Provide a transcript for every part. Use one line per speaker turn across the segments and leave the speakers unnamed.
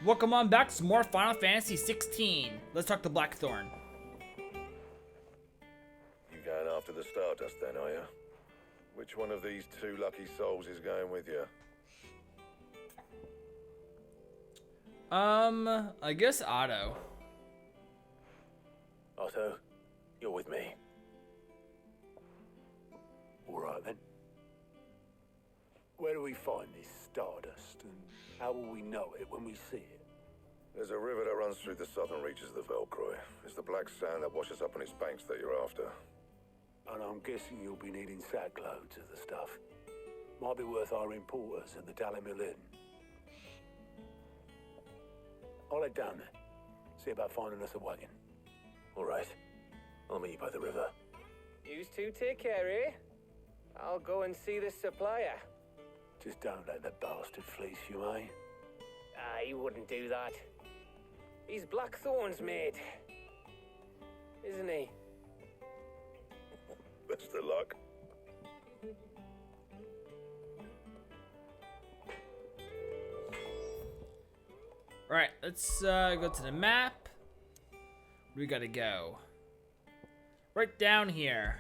Welcome on back to some more Final Fantasy XVI. Let's talk to Blackthorn.
You going after the Stardust then, are you? Which one of these two lucky souls is going with you?
I guess Otto.
Otto, you're with me. All right then. Where do we find this Stardust, and how will we know it when we see it?
There's a river that runs through the southern reaches of the Velcroy. It's the black sand that washes up on its banks that you're after.
And I'm guessing you'll be needing sackloads of the stuff. Might be worth our importers at the Dalimil Inn. I'll head down there. See about finding us a wagon. All right. I'll meet you by the river.
You two take care, eh? I'll go and see this supplier.
Just don't let the bastard fleece you, eh?
He wouldn't do that. He's Blackthorn's mate. Isn't he?
Best of luck.
Alright, let's go to the map. We gotta go. Right down here.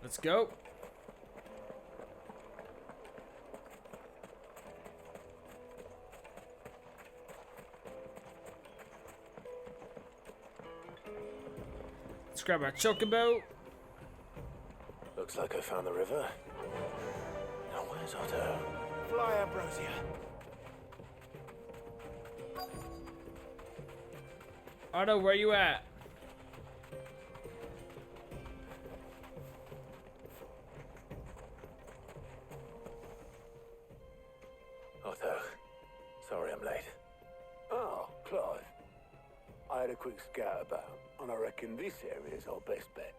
Let's go. Let's grab our chocobo.
Looks like I found the river. Now where's Otto?
Fly, Ambrosia.
Otto, where you at?
Otto, sorry I'm late. Oh, Clive. I had a quick scout about, and I reckon this area's our best bet.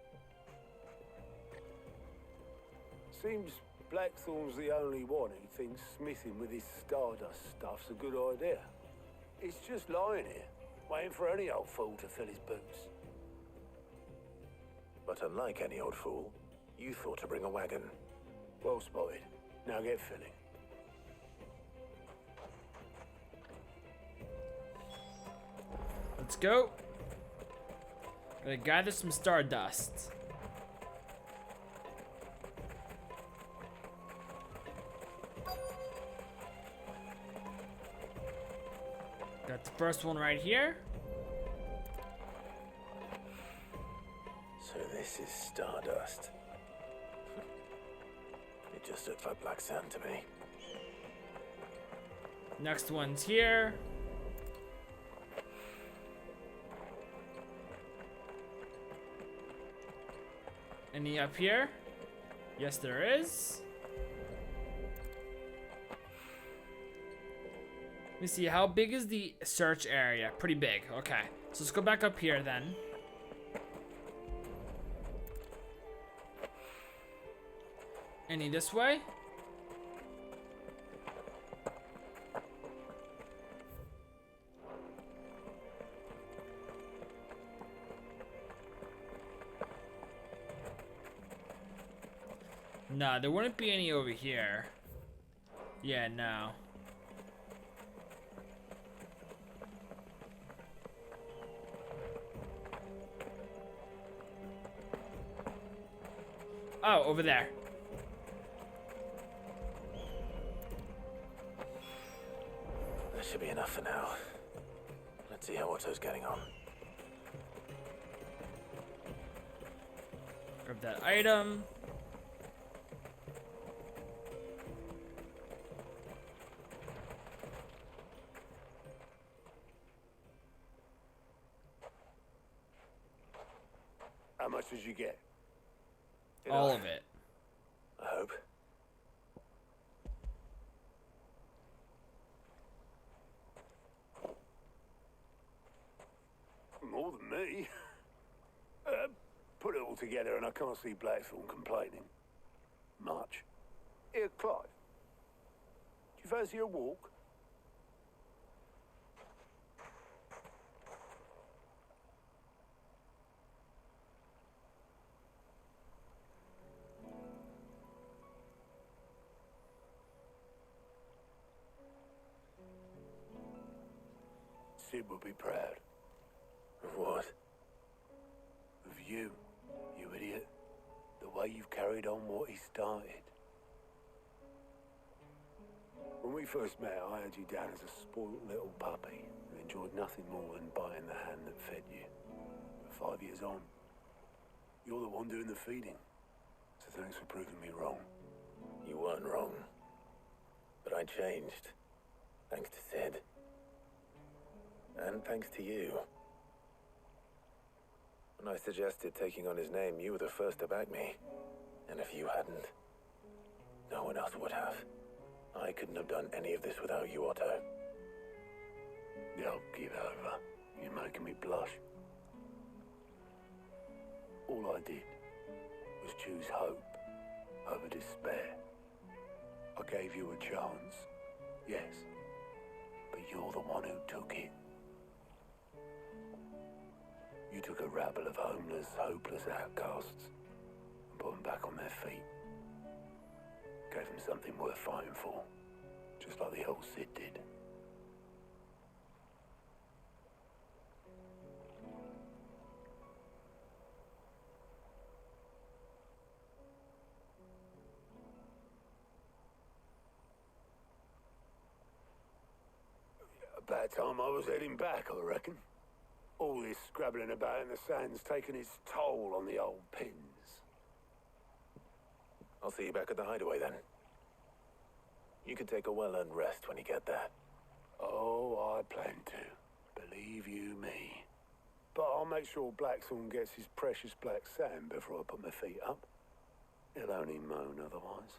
Seems Blackthorn's the only one who thinks smithing with his Stardust stuff's a good idea. It's just lying here, waiting for any old fool to fill his boots. But unlike any old fool, you thought to bring a wagon. Well spotted. Now get filling.
Let's go. Gotta gather some Stardust. Got the first one right here.
So this is Stardust. It just looked like black sand to me.
Next one's here. Any up here? Yes, there is. Let me see, how big is the search area? Pretty big, okay. So let's go back up here then. Any this way? No, there wouldn't be any over here. Yeah, no. Oh, over there.
That should be enough for now. Let's see how Otto's getting on.
Grab that item.
How much did you get?
All of it.
I hope. More than me. Put it all together and I can't see Blackthorn complaining. Much. Here, Clive. Do you fancy a walk? Sid would be proud.
Of what?
Of you, you idiot. The way you've carried on what he started. When we first met, I had you down as a spoiled little puppy who enjoyed nothing more than biting the hand that fed you. But 5 years on, you're the one doing the feeding. So thanks for proving me wrong.
You weren't wrong. But I changed. Thanks to Sid. And thanks to you. When I suggested taking on his name, you were the first to back me. And if you hadn't, no one else would have. I couldn't have done any of this without you, Otto.
Yo, give over. You're making me blush. All I did was choose hope over despair. I gave you a chance, yes, but you're the one who took it. You took a rabble of homeless, hopeless outcasts and put them back on their feet. Gave them something worth fighting for, just like the old Sid did. About time I was heading back, I reckon. All this scrabbling about in the sand's taken its toll on the old pins.
I'll see you back at the hideaway then. You can take a well-earned rest when you get there.
Oh, I plan to. Believe you me. But I'll make sure Blackthorn gets his precious black sand before I put my feet up. He'll only moan otherwise.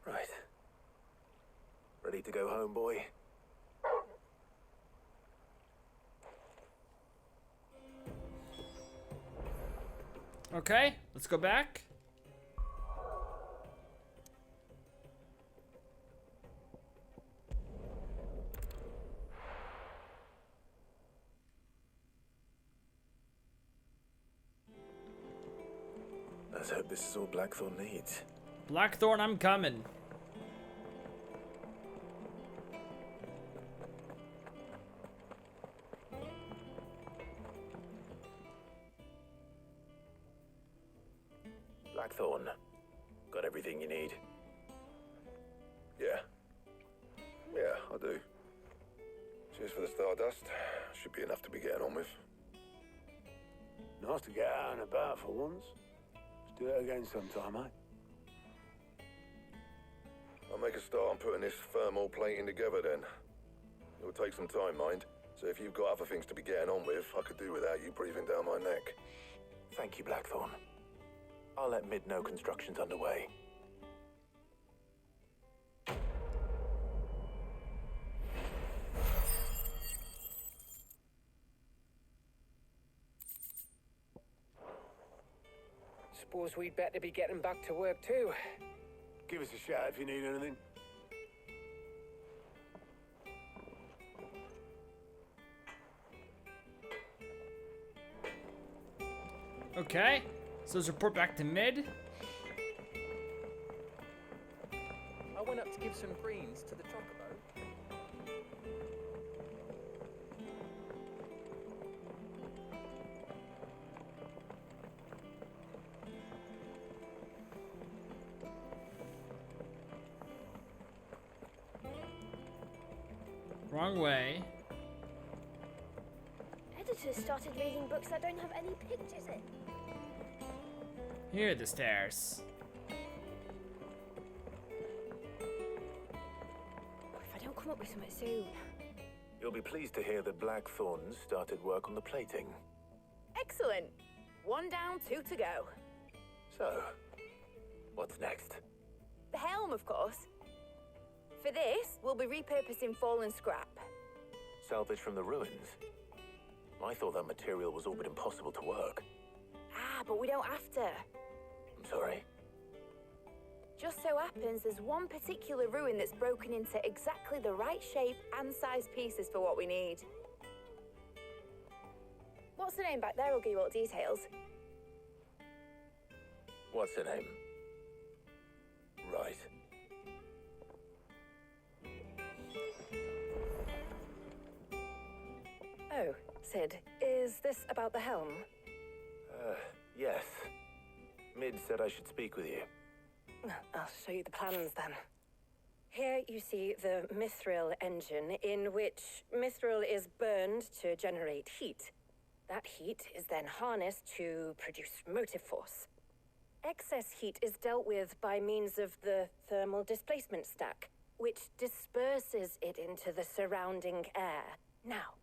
Right. Ready to go home, boy?
Okay, let's go back.
Let's hope this is all Blackthorn needs.
Blackthorn, I'm coming.
Blackthorn, got everything you need?
Yeah. Yeah, I do. Cheers for the stardust. Should be enough to be getting on with.
Nice to get out and about for once. Let's do it again sometime, eh?
I'll make a start on putting this thermal plating together then. It'll take some time, mind. So if you've got other things to be getting on with, I could do without you breathing down my neck.
Thank you, Blackthorn. I'll let Mid know construction's underway.
Suppose we'd better be getting back to work too.
Give us a shout if you need anything.
Okay, so let's report back to Mid.
I went up to give some greens to the chocobo.
Wrong way.
Editors started reading books that don't have any pictures in.
Here are the stairs.
If I don't come up with something soon.
You'll be pleased to hear that Blackthorn started work on the plating.
Excellent. 1 down, 2 to go.
So, what's next?
The helm, of course. For this, we'll be repurposing fallen scrap.
Salvage from the ruins? I thought that material was all but impossible to work.
Ah, but we don't have to.
I'm sorry.
Just so happens there's one particular ruin that's broken into exactly the right shape and size pieces for what we need. What's the name back there? I'll give you all the details.
What's her name?
Sid, is this about the helm?
Yes. Mid said I should speak with you.
I'll show you the plans then. Here you see the mithril engine, in which mithril is burned to generate heat. That heat is then harnessed to produce motive force. Excess heat is dealt with by means of the thermal displacement stack, which disperses it into the surrounding air. Now,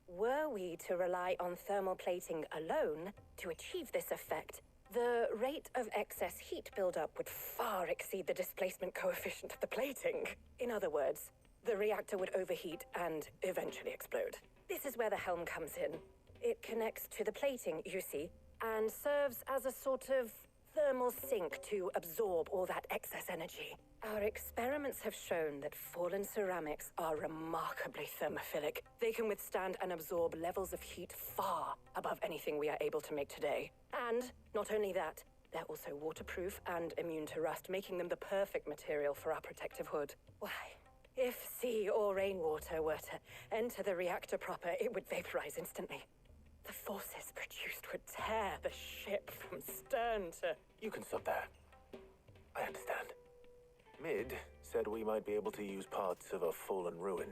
were we to rely on thermal plating alone to achieve this effect, the rate of excess heat buildup would far exceed the displacement coefficient of the plating. In other words, the reactor would overheat and eventually explode. This is where the helm comes in. It connects to the plating, you see, and serves as a sort of thermal sink to absorb all that excess energy. Our experiments have shown that fallen ceramics are remarkably thermophilic. They can withstand and absorb levels of heat far above anything we are able to make today. And not only that, they're also waterproof and immune to rust, making them the perfect material for our protective hood. Why, if sea or rainwater were to enter the reactor proper, it would vaporize instantly. The forces produced would tear the ship from stern to...
You can stop there. I understand. Mid said we might be able to use parts of a fallen ruin.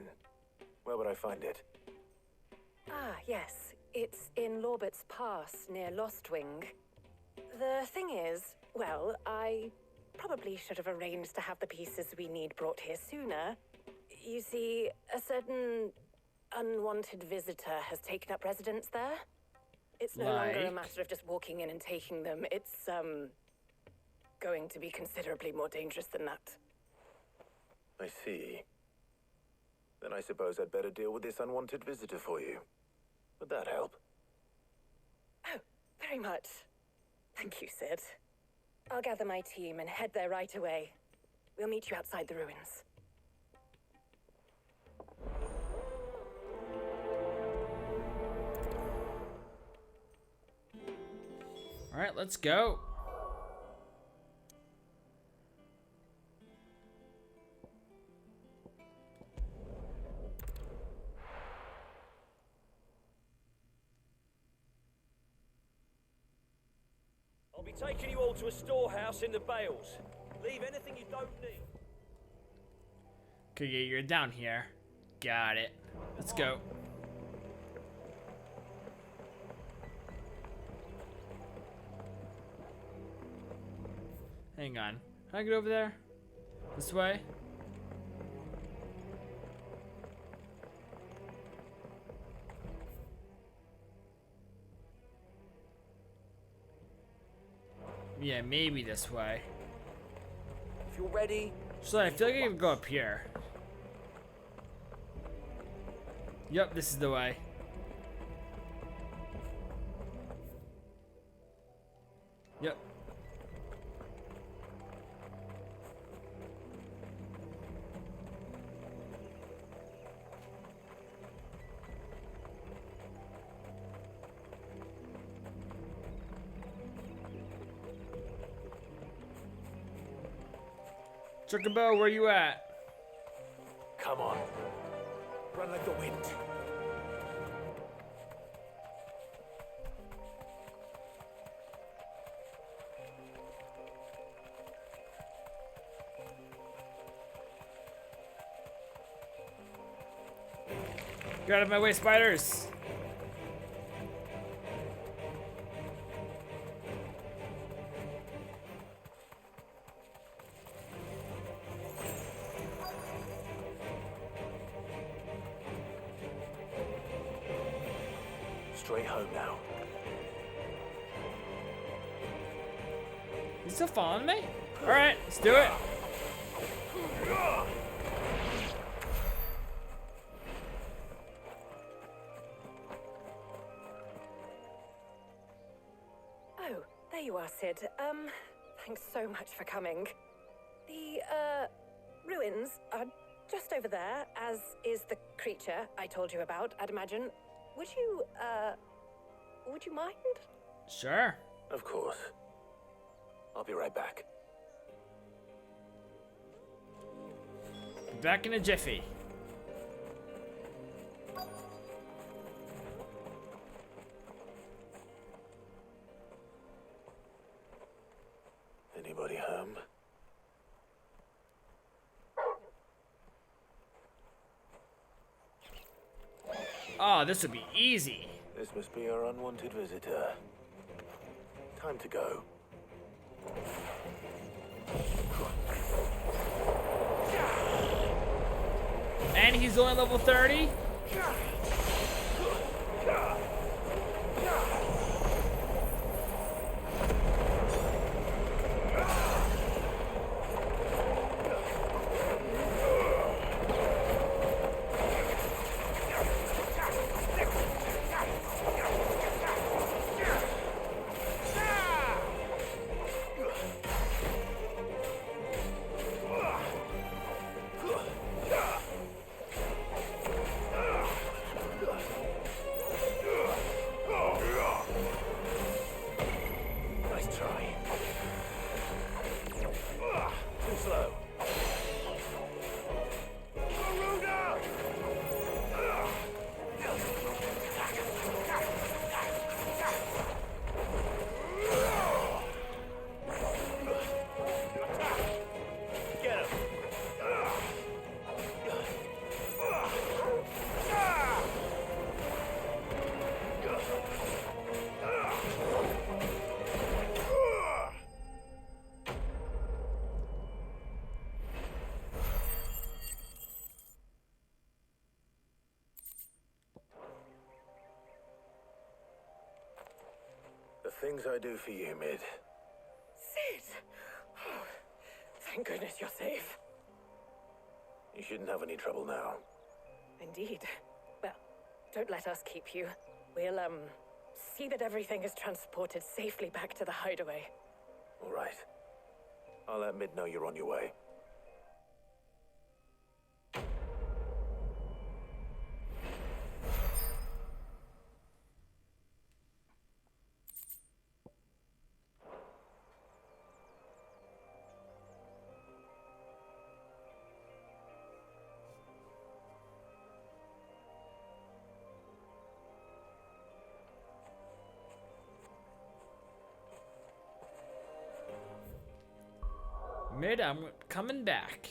Where would I find it?
Ah, yes. It's in Lorbert's Pass, near Lostwing. The thing is, well, I probably should have arranged to have the pieces we need brought here sooner. You see, a certain unwanted visitor has taken up residence there. It's no longer a matter of just walking in and taking them. It's, going to be considerably more dangerous than that.
I see. Then I suppose I'd better deal with this unwanted visitor for you. Would that help?
Oh, very much. Thank you, Sid. I'll gather my team and head there right away. We'll meet you outside the ruins.
All right, let's go.
I'll be taking you all to a storehouse in the Bales. Leave anything you don't need.
Okay, yeah, you're down here. Got it. Let's go. Hang on. Can I get over there? This way? Yeah, maybe this way.
If you're ready.
So I feel like I can go up here. Yep, this is the way. Yep. Chocobo, where you at?
Come on. Run like the wind.
Get out of my way, spiders!
Straight home now.
You still following me? Alright, let's do it.
Oh, there you are, Sid. Thanks so much for coming. The, ruins are just over there, as is the creature I told you about, I'd imagine. Would you mind?
Sure.
Of course. I'll be right back.
Back in a jiffy. Oh, this would be easy.
This must be our unwanted visitor. Time to go.
And he's only level 30?
Nice try. Too slow. Get him. The things I do for you, Mid.
Sid! Oh, thank goodness you're safe.
You shouldn't have any trouble now.
Indeed. Well, don't let us keep you. We'll, see that everything is transported safely back to the hideaway.
All right. I'll let Mid know you're on your way.
Mid, I'm coming back.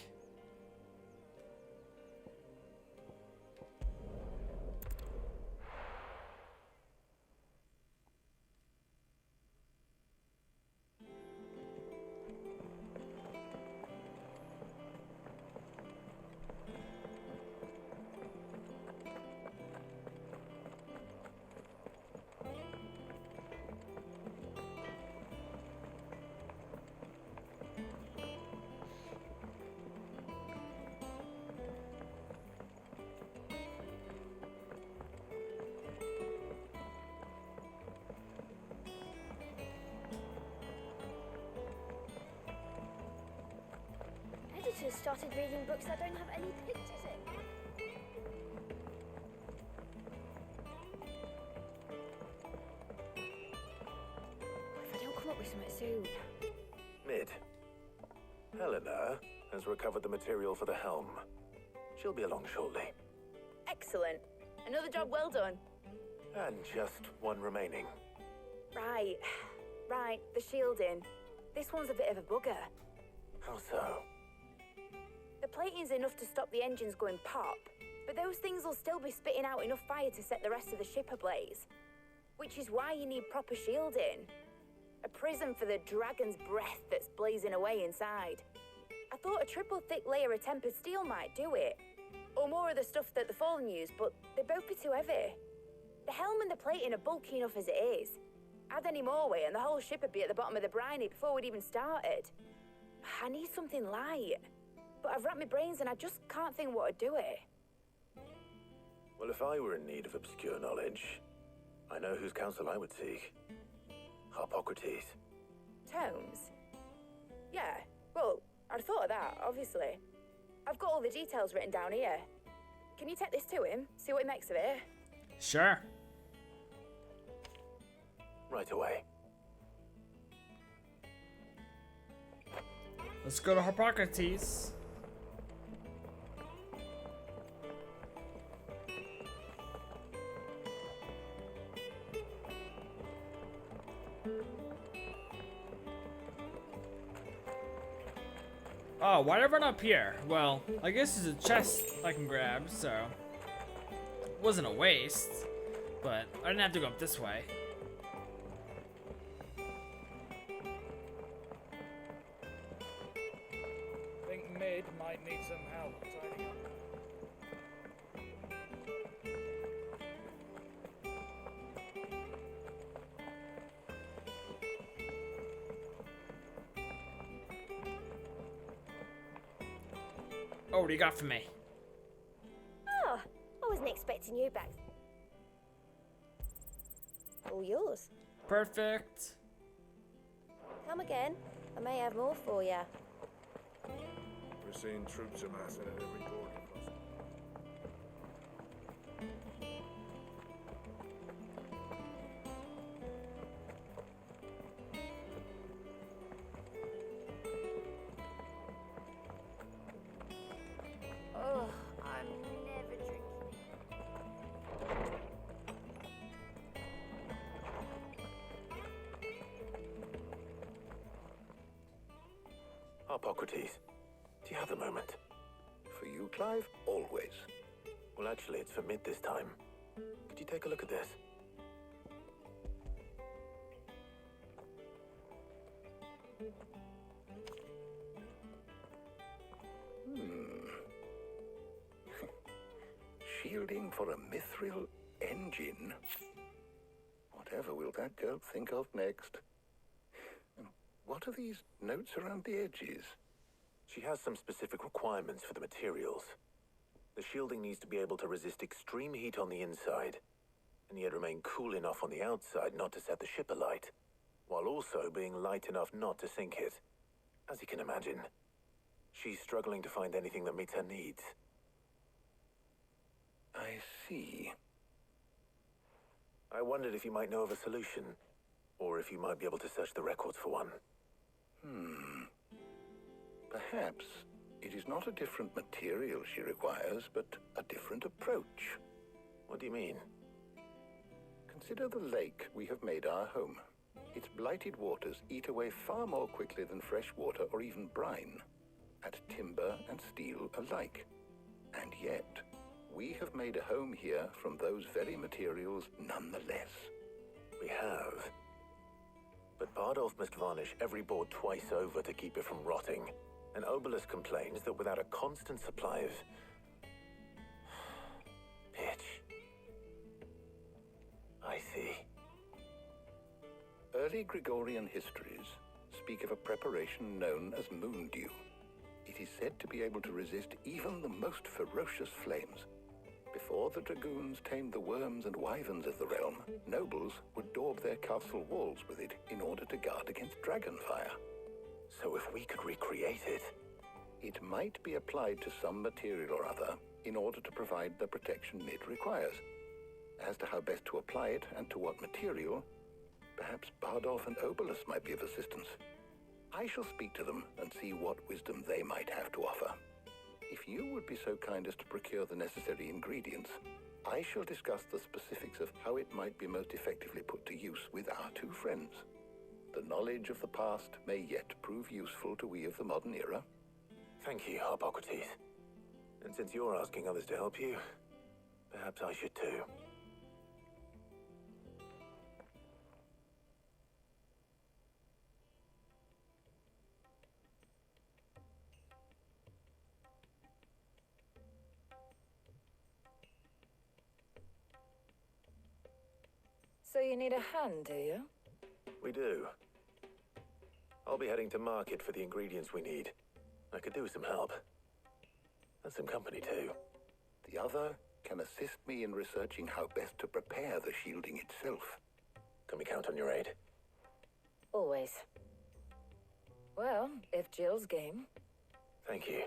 Editors started reading books that don't have any pictures in. What if I don't come up with something soon?
Mid. Helena has recovered the material for the helm. She'll be along shortly.
Excellent. Another job well done.
And just one remaining.
Right. Right, the shielding. This one's a bit of a bugger.
How so?
The plating's enough to stop the engines going pop, but those things will still be spitting out enough fire to set the rest of the ship ablaze. Which is why you need proper shielding. A prison for the dragon's breath that's blazing away inside. I thought a triple thick layer of tempered steel might do it. Or more of the stuff that the Fallen use, but they'd both be too heavy. The helm and the plating are bulky enough as it is. Add any more weight and the whole ship would be at the bottom of the briny before we'd even started. I need something light. But I've racked my brains and I just can't think what would do it.
Well, if I were in need of obscure knowledge, I know whose counsel I would seek. Hippocrates.
Tomes? Yeah, well, I'd thought of that, obviously. I've got all the details written down here. Can you take this to him, see what he makes of it?
Sure.
Right away.
Let's go to Hippocrates. Oh, why did I run up here? Well, I guess there's a chest I can grab, so wasn't a waste, but I didn't have to go up this way.
I think Mid might need some help tidying up.
Oh, what do you got for me?
Oh, I wasn't expecting you back. All yours.
Perfect.
Come again. I may have more for you.
We're seeing troops amassing at every boarding crossing.
Oh, I'm never drinking.
Hippocrates, do you have a moment?
For you, Clive, always.
Well, actually, it's for mid this time. Could you take a look at this?
Shielding for a mithril engine. Whatever will that girl think of next? And what are these notes around the edges?
She has some specific requirements for the materials. The shielding needs to be able to resist extreme heat on the inside, and yet remain cool enough on the outside not to set the ship alight, while also being light enough not to sink it. As you can imagine, she's struggling to find anything that meets her needs.
I see.
I wondered if you might know of a solution, or if you might be able to search the records for one.
Perhaps it is not a different material she requires, but a different approach.
What do you mean?
Consider the lake we have made our home. Its blighted waters eat away far more quickly than fresh water or even brine, at timber and steel alike. And yet, we have made a home here from those very materials nonetheless.
We have. But Bardolph must varnish every board twice over to keep it from rotting. And Obelisk complains that without a constant supply of pitch. I see.
Early Gregorian histories speak of a preparation known as moon dew. It is said to be able to resist even the most ferocious flames. Before the dragoons tamed the worms and wyverns of the realm, nobles would daub their castle walls with it in order to guard against dragonfire.
So if we could recreate it...
It might be applied to some material or other in order to provide the protection it requires. As to how best to apply it and to what material, perhaps Bardolph and Obelisk might be of assistance. I shall speak to them and see what wisdom they might have to offer. If you would be so kind as to procure the necessary ingredients, I shall discuss the specifics of how it might be most effectively put to use with our two friends. The knowledge of the past may yet prove useful to we of the modern era.
Thank you, Hippocrates. And since you're asking others to help you, perhaps I should too.
So you need a hand, do you?
We do. I'll be heading to market for the ingredients we need. I could do with some help. And some company too.
The other can assist me in researching how best to prepare the shielding itself.
Can we count on your aid?
Always. Well, if Jill's game.
Thank you.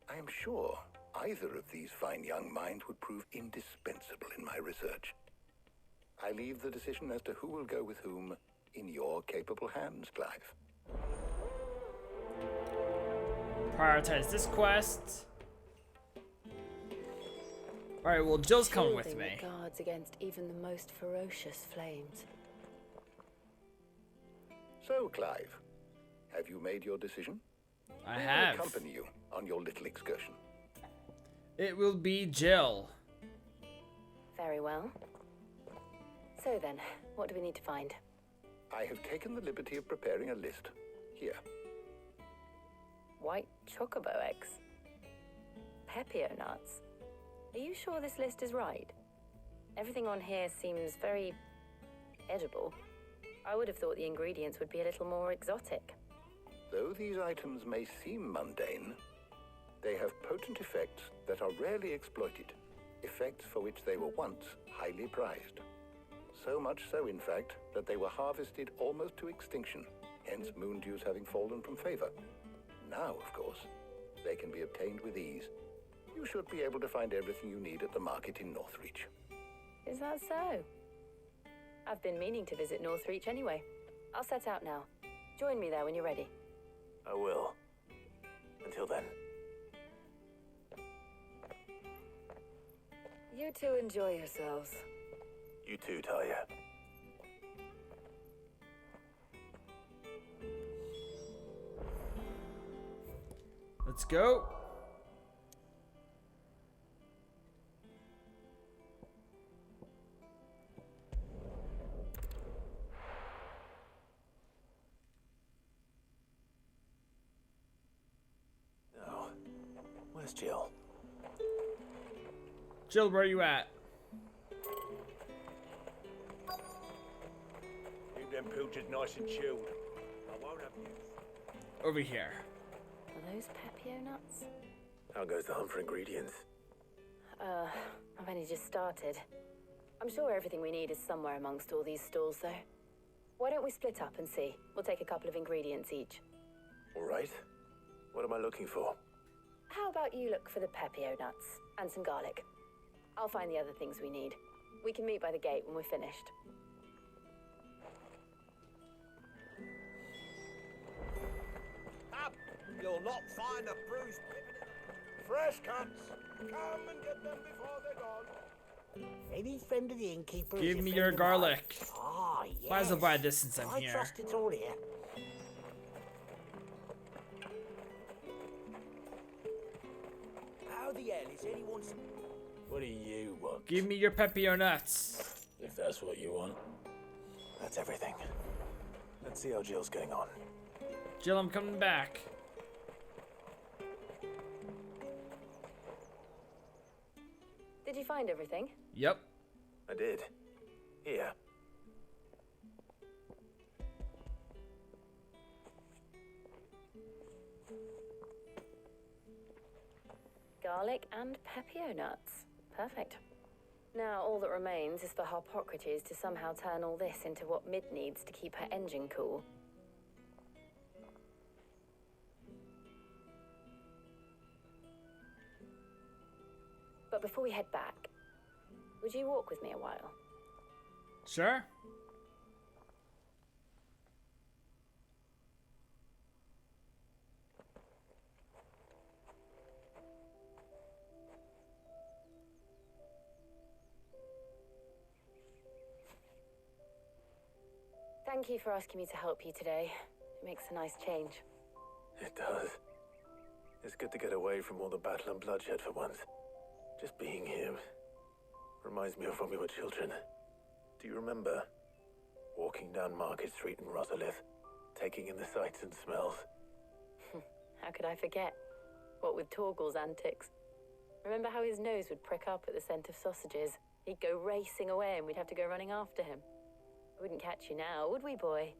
I am sure either of these fine young minds would prove indispensable in my research. I leave the decision as to who will go with whom in your capable hands, Clive.
Prioritize this quest. Alright, well, Jill's coming with
Shielding
me.
that guards against even the most ferocious flames.
So, Clive, have you made your decision?
I
Who will
have.
accompany you on your little excursion?
It will be Jill.
Very well. So then, what do we need to find?
I have taken the liberty of preparing a list. Here.
White chocobo eggs. Pepio nuts. Are you sure this list is right? Everything on here seems very edible. I would have thought the ingredients would be a little more exotic.
Though these items may seem mundane, they have potent effects that are rarely exploited, effects for which they were once highly prized. So much so, in fact, that they were harvested almost to extinction, hence moon dews having fallen from favor. Now, of course, they can be obtained with ease. You should be able to find everything you need at the market in Northreach.
Is that so? I've been meaning to visit Northreach anyway. I'll set out now. Join me there when you're ready.
I will. Until then.
You two enjoy yourselves.
You too, Talia.
Let's go.
Oh, where's Jill?
Jill, where are you at?
Keep them pilchards nice and chilled. I won't have you.
Over here.
Are those Pepio nuts?
How goes the hunt for ingredients?
I've only just started. I'm sure everything we need is somewhere amongst all these stalls, though. Why don't we split up and see? We'll take a couple of ingredients each.
All right. What am I looking for?
How about you look for the Pepio nuts and some garlic? I'll find the other things we need. We can meet by the gate when we're finished.
Up! You'll not find a bruised pippin in the... Fresh cuts! Come and get them before they're gone.
Any friend of the innkeeper?
Give
is a
me
friend
your
of
garlic.
mine. Ah, yes.
Might as well buy this since I'm
I
here.
trust it's all here.
How the hell is anyone...
What do you want?
Give me your Pepio nuts.
If that's what you want.
That's everything. Let's see how Jill's getting on.
Jill, I'm coming back.
Did you find everything?
Yep.
I did. Here.
Garlic and Pepio nuts. Perfect. Now all that remains is for Harpocrates to somehow turn all this into what Mid needs to keep her engine cool. But before we head back, would you walk with me a while?
Sure.
Thank you for asking me to help you today. It makes a nice change.
It does. It's good to get away from all the battle and bloodshed for once. Just being here reminds me of when we were children. Do you remember walking down Market Street in Rosalith, taking in the sights and smells?
How could I forget? What with Torgal's antics. Remember how his nose would prick up at the scent of sausages? He'd go racing away and we'd have to go running after him. We wouldn't catch you now, would we, boy?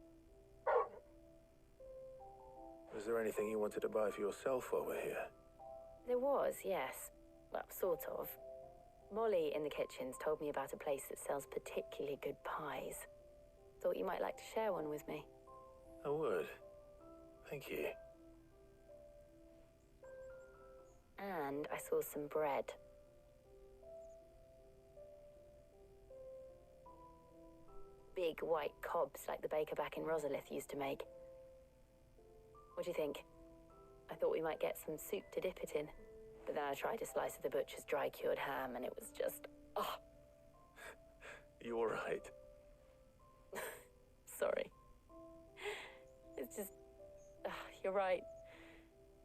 Was there anything you wanted to buy for yourself while we're here?
There was, yes. Well, sort of. Molly in the kitchens told me about a place that sells particularly good pies. Thought you might like to share one with me.
I would. Thank you.
And I saw some bread. Big white cobs like the baker back in Rosalith used to make. What do you think? I thought we might get some soup to dip it in. But then I tried a slice of the butcher's dry-cured ham and it was just... oh.
You all right?
Sorry. It's just... you're right.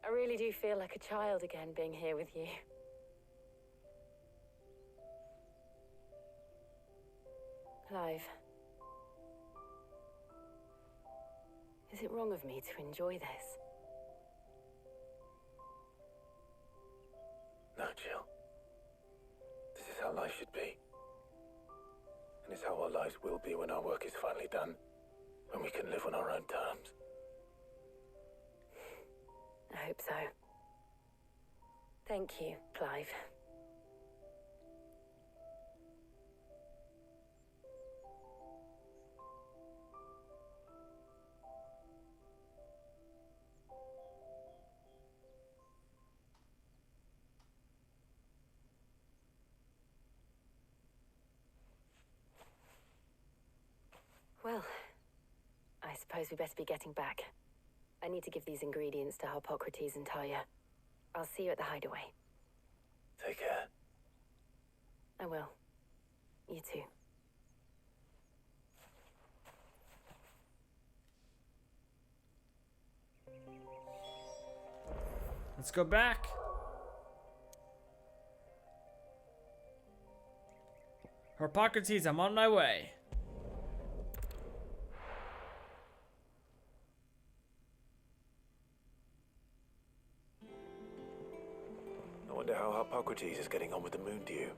I really do feel like a child again being here with you. Clive. Is it wrong of me to enjoy this?
No, Jill. This is how life should be. And it's how our lives will be when our work is finally done. When we can live on our own terms.
I hope so. Thank you, Clive. Well, I suppose we better be getting back. I need to give these ingredients to Hippocrates and Talia. I'll see you at the hideaway.
Take care.
I will. You too.
Let's go back. Hippocrates, I'm on my way.
I wonder how Hippocrates is getting on with the moon dew.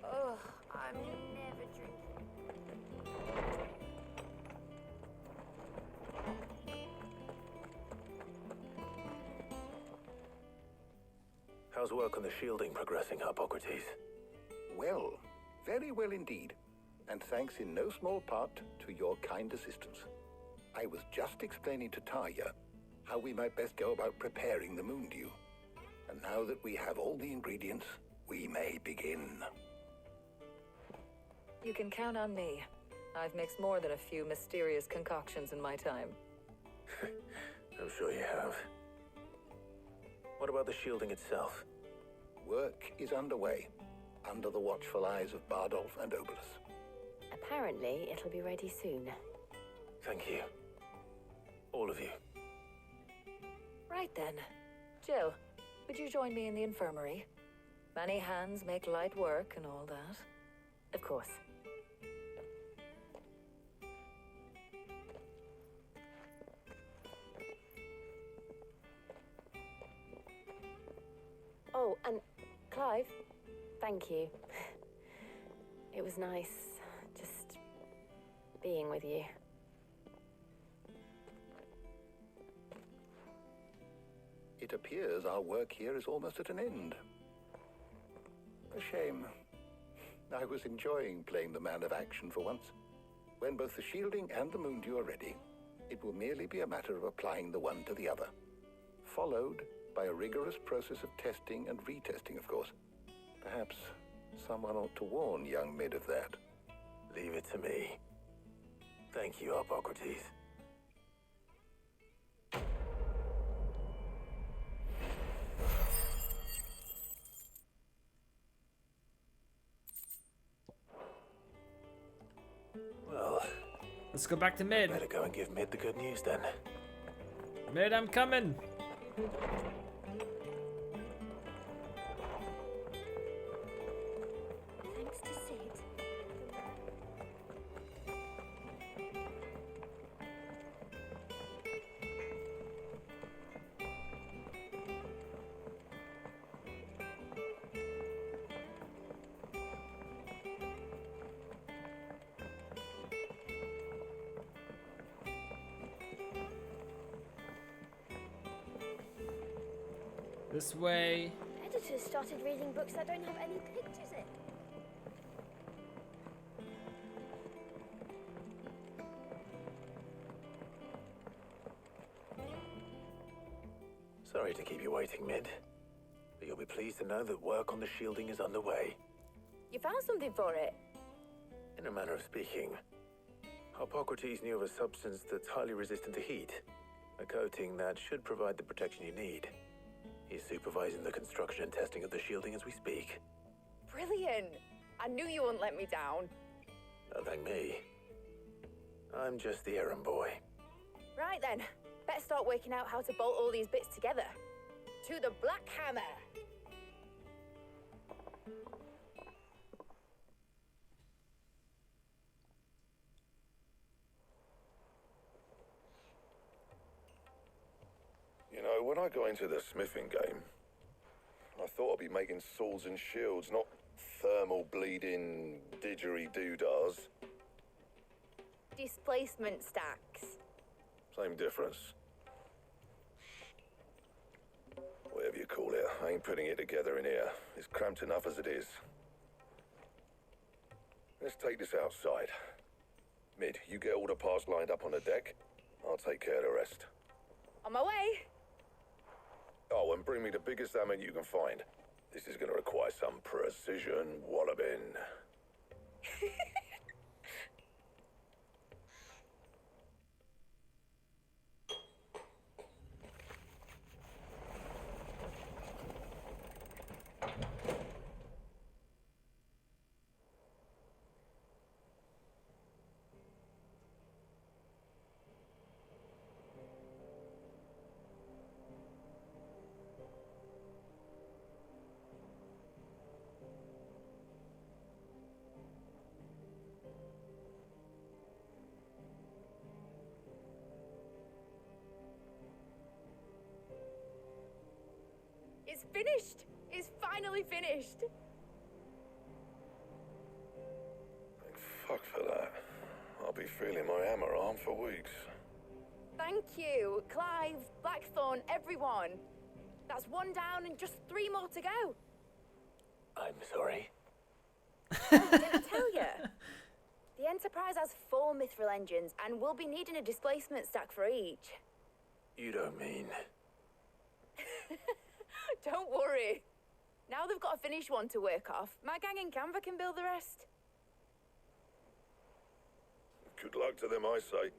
Oh, I'm never drinking.
How's work on the shielding progressing, Hippocrates?
Well, very well indeed. And thanks in no small part to your kind assistance. I was just explaining to Talia how we might best go about preparing the moon dew. And now that we have all the ingredients, we may begin.
You can count on me. I've mixed more than a few mysterious concoctions in my time.
I'm sure you have. What about the shielding itself?
Work is underway, under the watchful eyes of Bardolph and Obolus.
Apparently, it'll be ready soon.
Thank you. All of you.
Right then. Jill, would you join me in the infirmary? Many hands make light work and all that.
Of course. Oh, and Clive, thank you. It was nice just being with you.
It appears our work here is almost at an end. A shame. I was enjoying playing the man of action for once. When both the shielding and the moon dew are ready, it will merely be a matter of applying the one to the other. Followed by a rigorous process of testing and retesting, of course. Perhaps someone ought to warn young Mid of that.
Leave it to me. Thank you, Hippocrates. Well,
Let's go back to Mid.
better go and give Mid the good news then.
Mid, I'm coming.
Thanks to Sid.
This way.
Editors started reading books that don't have any pictures in.
Sorry to keep you waiting, Mid. But you'll be pleased to know that work on the shielding is underway.
You found something for it?
In a manner of speaking, Hippocrates knew of a substance that's highly resistant to heat. A coating that should provide the protection you need. He's supervising the construction and testing of the shielding as we speak.
Brilliant! I knew you wouldn't let me down.
Don't thank me. I'm just the errand boy.
Right then, better start working out how to bolt all these bits together. To the Black Hammer!
You know, when I got into the smithing game, I thought I'd be making swords and shields, not thermal bleeding didgeridoo-dahs.
Displacement stacks.
Same difference. Whatever you call it, I ain't putting it together in here. It's cramped enough as it is. Let's take this outside. Mid, you get all the parts lined up on the deck. I'll take care of the rest.
On my way.
Oh, and bring me the biggest hammer you can find. This is gonna require some precision walloping.
It's finished. It's finally finished.
Thank fuck for that. I'll be feeling my hammer arm for weeks.
Thank you, Clive, Blackthorn, everyone. That's one down and just 3 more to go.
I'm sorry.
Didn't I tell you? The Enterprise has 4 mithril engines, and we'll be needing a displacement stack for each.
You don't mean...
Don't worry. Now they've got a finished one to work off. My gang in Canva can build the rest.
Good luck to them, I say.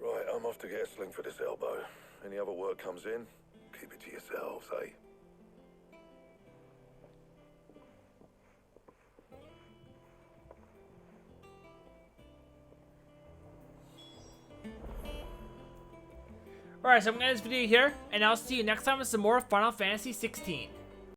Right, I'm off to get a sling for this elbow. Any other work comes in, keep it to yourselves, eh?
Alright, so I'm going to end this video here, and I'll see you next time with some more Final Fantasy XVI.